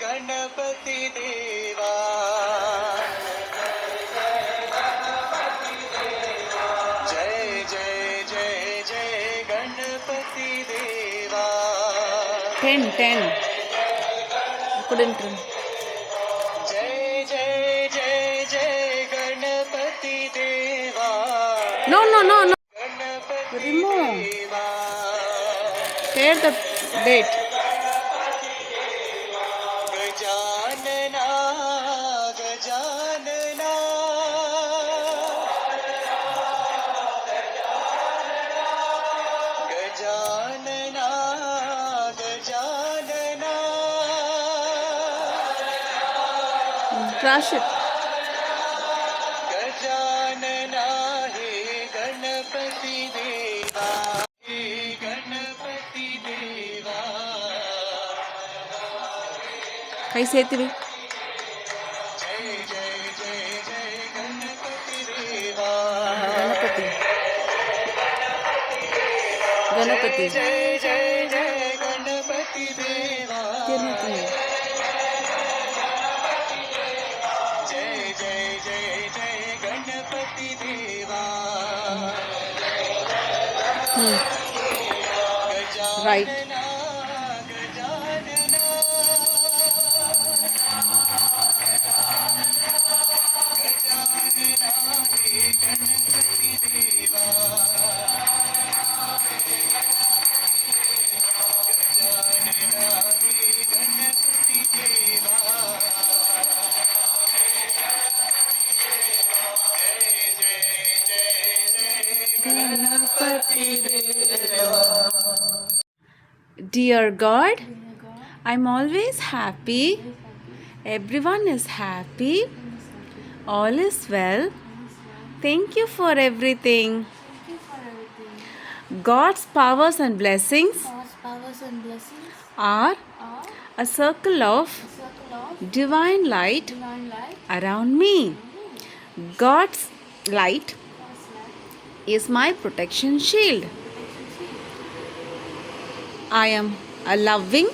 गणपति देवा जय जय जय जय गणपति देवा 10 couldn't run. जय जय जय जय गणपति देवा No गणपति remove, देवा tear the date. Gajanana Gajanana Gajanana Gajanana Crash it. Gajanana हे गणपति देवा हे गणपति देवा Kai Sethivi. जय जय जय जय गणपति देवा Ganapati. जय जय जय गणपति देवा Tear nothing. जय जय जय जय गणपति देवा Right. गजानना गजानना गजानना हे गणपति देवा गजानना हे गणपति देवा जय जय जय जय गणपति देवा Dear God, I'm always happy. Everyone is happy. All is well. Thank you for everything. God's powers and blessings are a circle of divine light around me. God's light is my protection shield. I am a loving,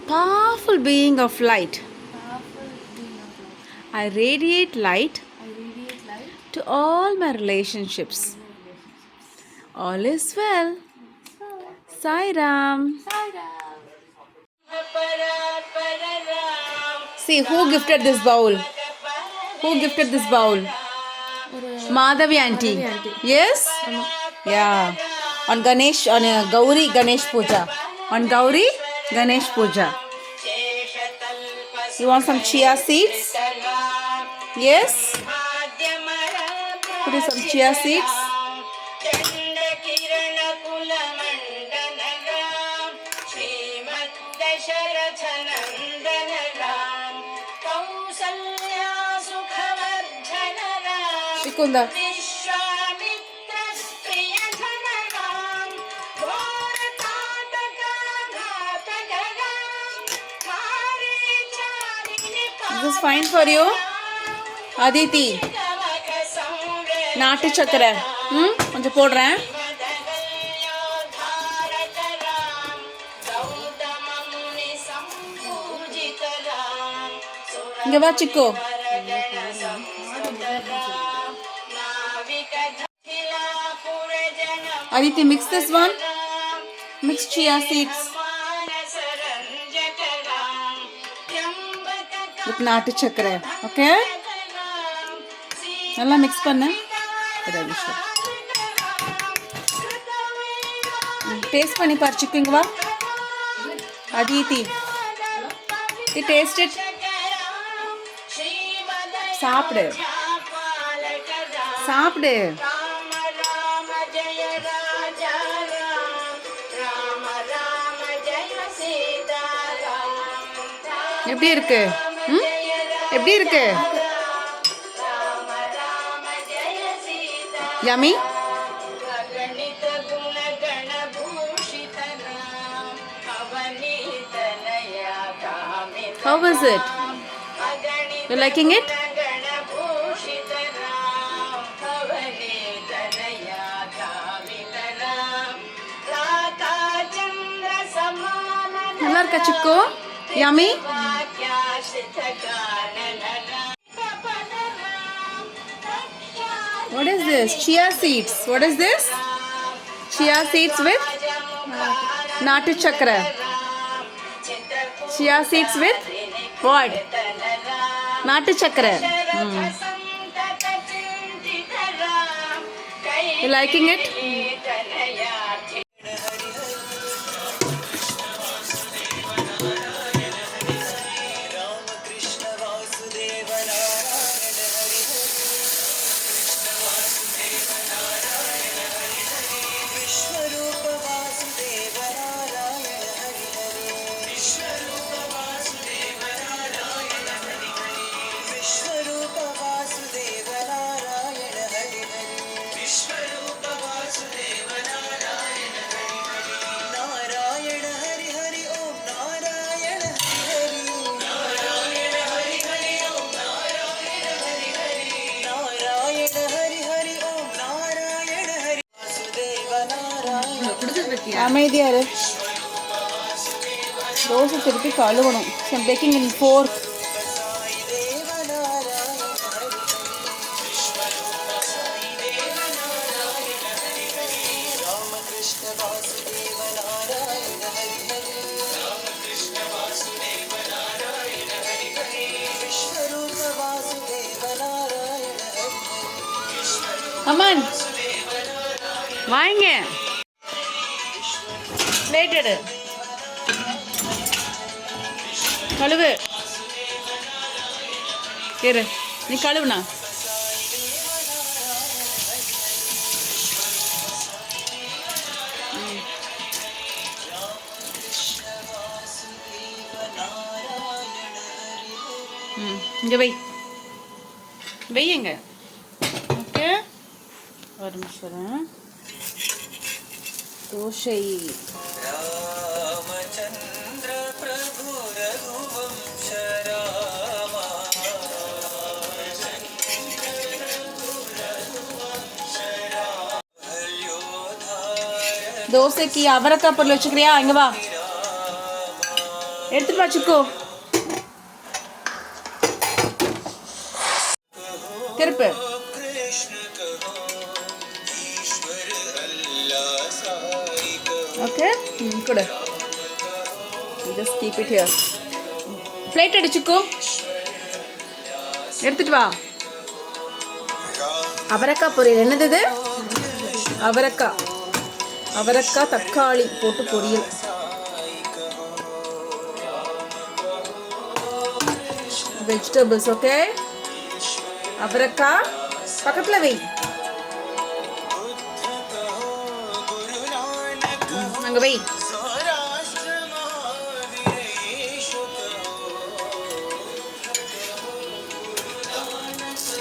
powerful being of light. I radiate light to all my relationships. All is well. Sai Ram. See, who gifted this bowl? Who gifted this bowl? Madhavi auntie. Yes? Yeah. On Ganesh, on Gauri Ganesh Puja. On Gauri Ganesh Puja. You want some chia seeds? Yes? Put in some chia seeds. Shikunda. This is fine for you. Aditi. நாட்டு சக்கரை கொஞ்சம் போடுறேன். இங்க வா Chicco. Aditi, mix this one. Mix chia seeds with நாட்டு சக்கரை. Okay? நல்லா mix பண்ணு. டேஸ்ட் பண்ணி பாரு சிக்கன். வா Aditi. You taste it. சாப்பிடு. சாப்பிடு. எப்படி இருக்கு? எப்படி இருக்கு? Yummy? How was it? You liking it? இருக்கா சிக்கு? Yummy? What is this? Chia seeds. What is this? Chia seeds with natu chakra. Chia seeds with what? Natu chakra. You liking it? அமைதியாரு. Dosa திருப்பி கழுவணும். So I'm taking in fork. Come on. வாங்க. Plate எடு. கழுவு. இரு. நீ கழுவுனா. இங்கே வை. வையுங்க. Okay. ஒரு நிமிஷம். தோசை. ராமச்சந்திர பிரபு ரகுவம்ச ராமா. தோசைக்கு அவரைக்காய் பொருள் வச்சுக்கிறியா? இங்க வா, எடுத்துட்டு வா சிக்கு. திருப்பு. ஓகே, கொடு. Just keep it here. Plate அடிச்சுக்கோ. எடுத்துட்டு வா. அவரைக்காய் பொரியல். என்னது இது? அவரைக்காய். அவரைக்காய் தக்காளி போட்டு பொரியல். வெஜிடபிள்ஸ். ஓகே. அவரைக்காய் பக்கத்துல வை. அங்க வை.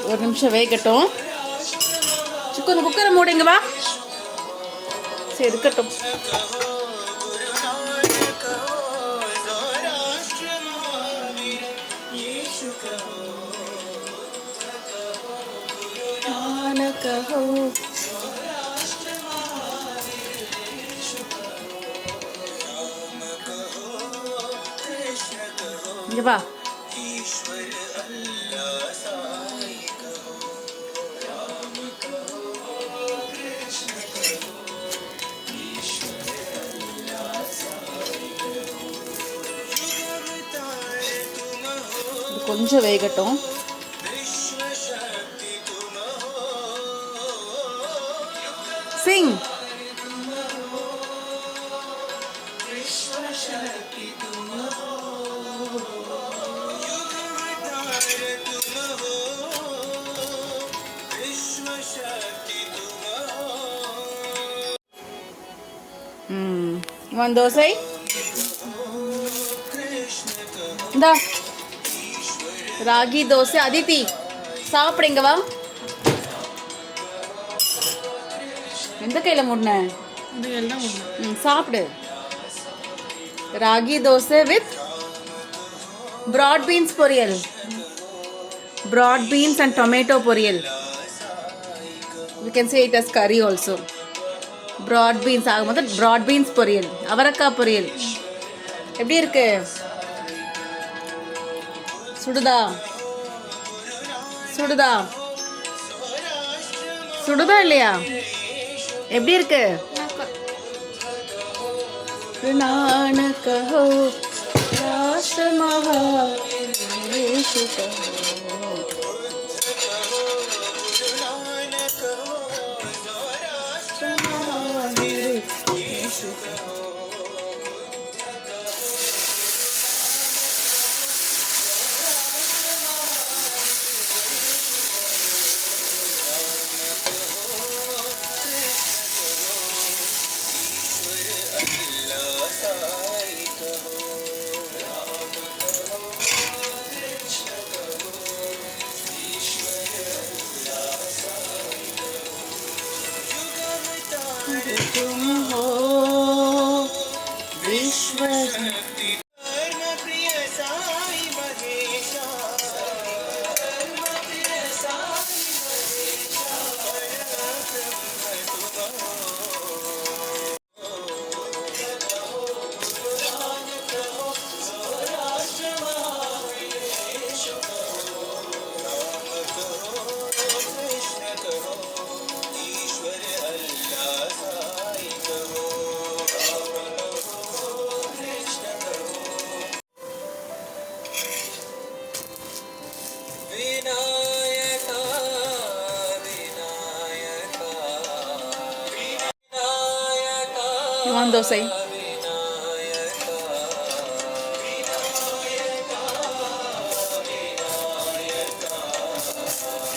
ஒரு நிமிஷம் வேகட்டும். சிக்கு, இந்த குக்கரை மூடுங்க. வா. சரி, இருக்கட்டும். இங்க வா. கொஞ்சம் வேகட்டும். சிங். தோசை இந்தா. ராகி தோசை. அதித்தி சாப்பிடுங்க. வா. எந்த கையில் மூடின? சாப்பிடு. Ragi dosa with broad beans பொரியல். broad beans and tomato பொரியல். You can say it as curry also. broad beans ஆகும்போது broad beans பொரியல். அவரைக்காய் பொரியல். எப்படி இருக்கு? சுடுதா? சுடுதா? சுடுதா இல்லையா? எப்படி இருக்கு? नानक हो राष्ट्र महादेश कहो राष्ट्र महादेश कहो तुम हो विश्व You want thosai?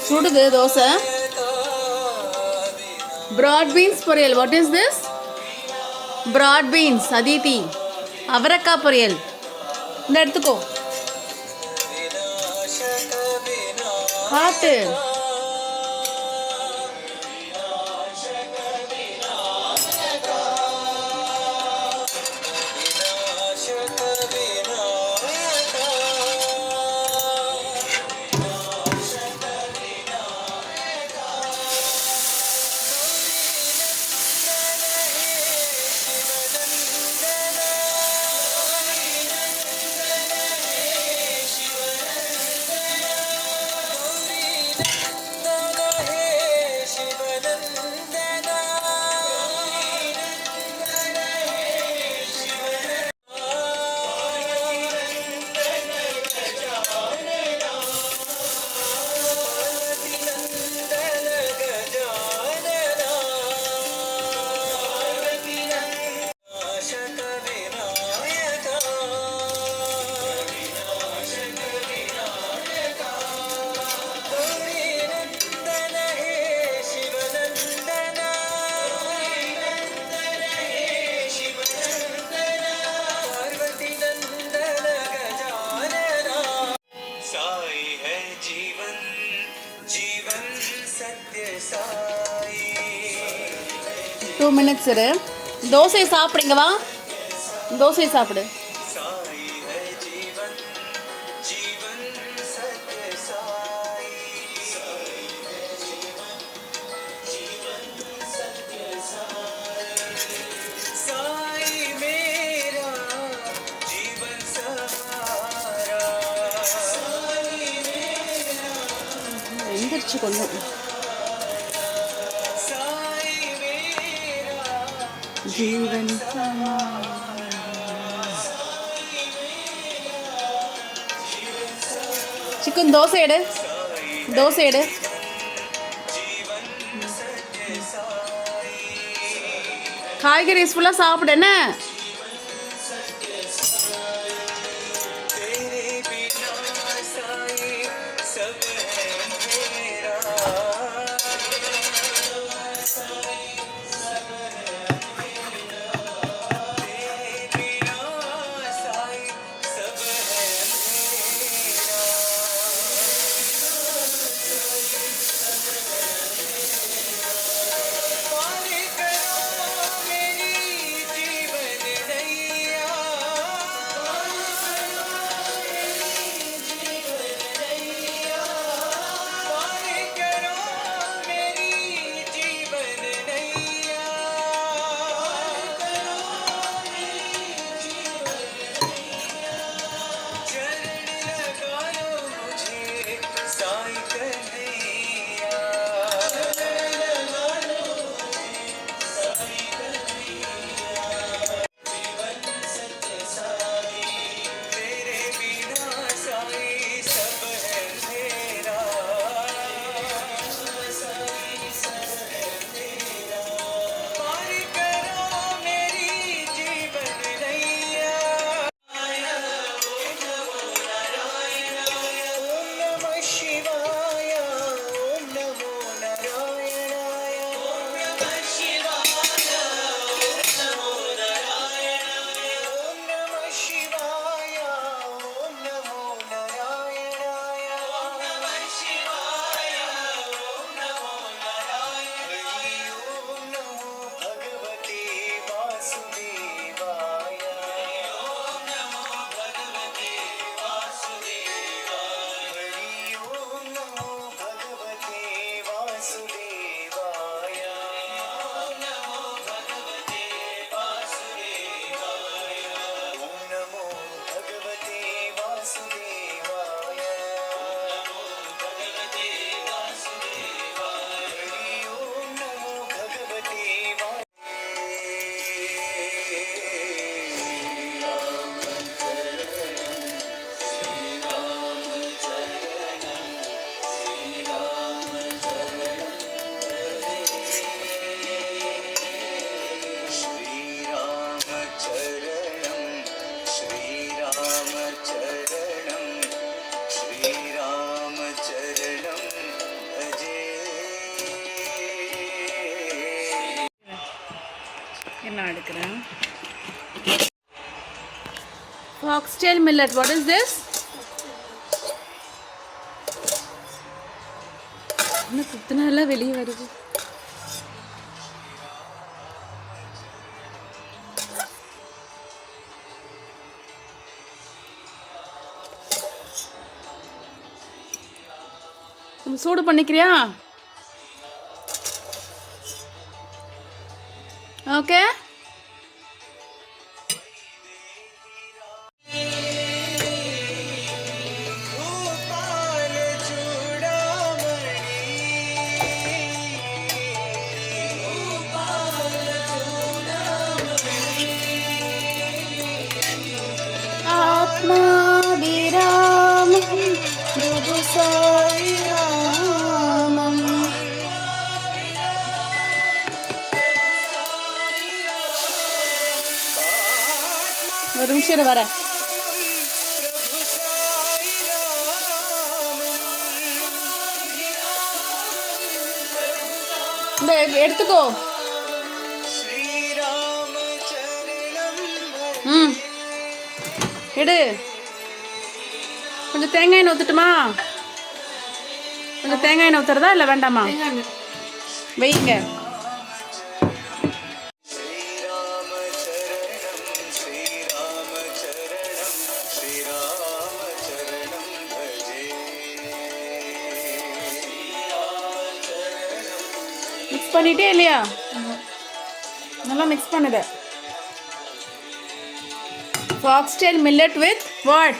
சுடுது தோசை. Broad beans பொரியல். What is this? Broad beans. Aditi. அவரக்காய் பொரியல். இந்த எடுத்துக்கோ. காட்டு. Two minutes இரு. தோசை சாப்பிடுங்க வா. தோசை சாப்பிடு. எந்திரிச்சு கொஞ்சம் जीवन चिकन தோசை எடு காய்கறி ஃபுல்லாக சாப்பிடு என்ன Foxtail millet. What is this? என்ன குத்துனால வெளியே வருது. சூடு பண்ணிக்கிறியா? ஓகே. ஆத்மாபிராமம் பிரபு சாயிராமம். ஒரு நிமிஷம் வர. இந்த எடுத்துக்கோ. ம் எடு. கொஞ்சம் தேங்காய் எண்ணெய் ஊற்றட்டுமா? கொஞ்சம் தேங்காய் எண்ணெய் ஊற்றுறதா இல்லை வேண்டாமா? வைங்க. மிக்ஸ் பண்ணிட்டே இல்லையா? நல்லா மிக்ஸ் பண்ணுது. Foxtail millet with what?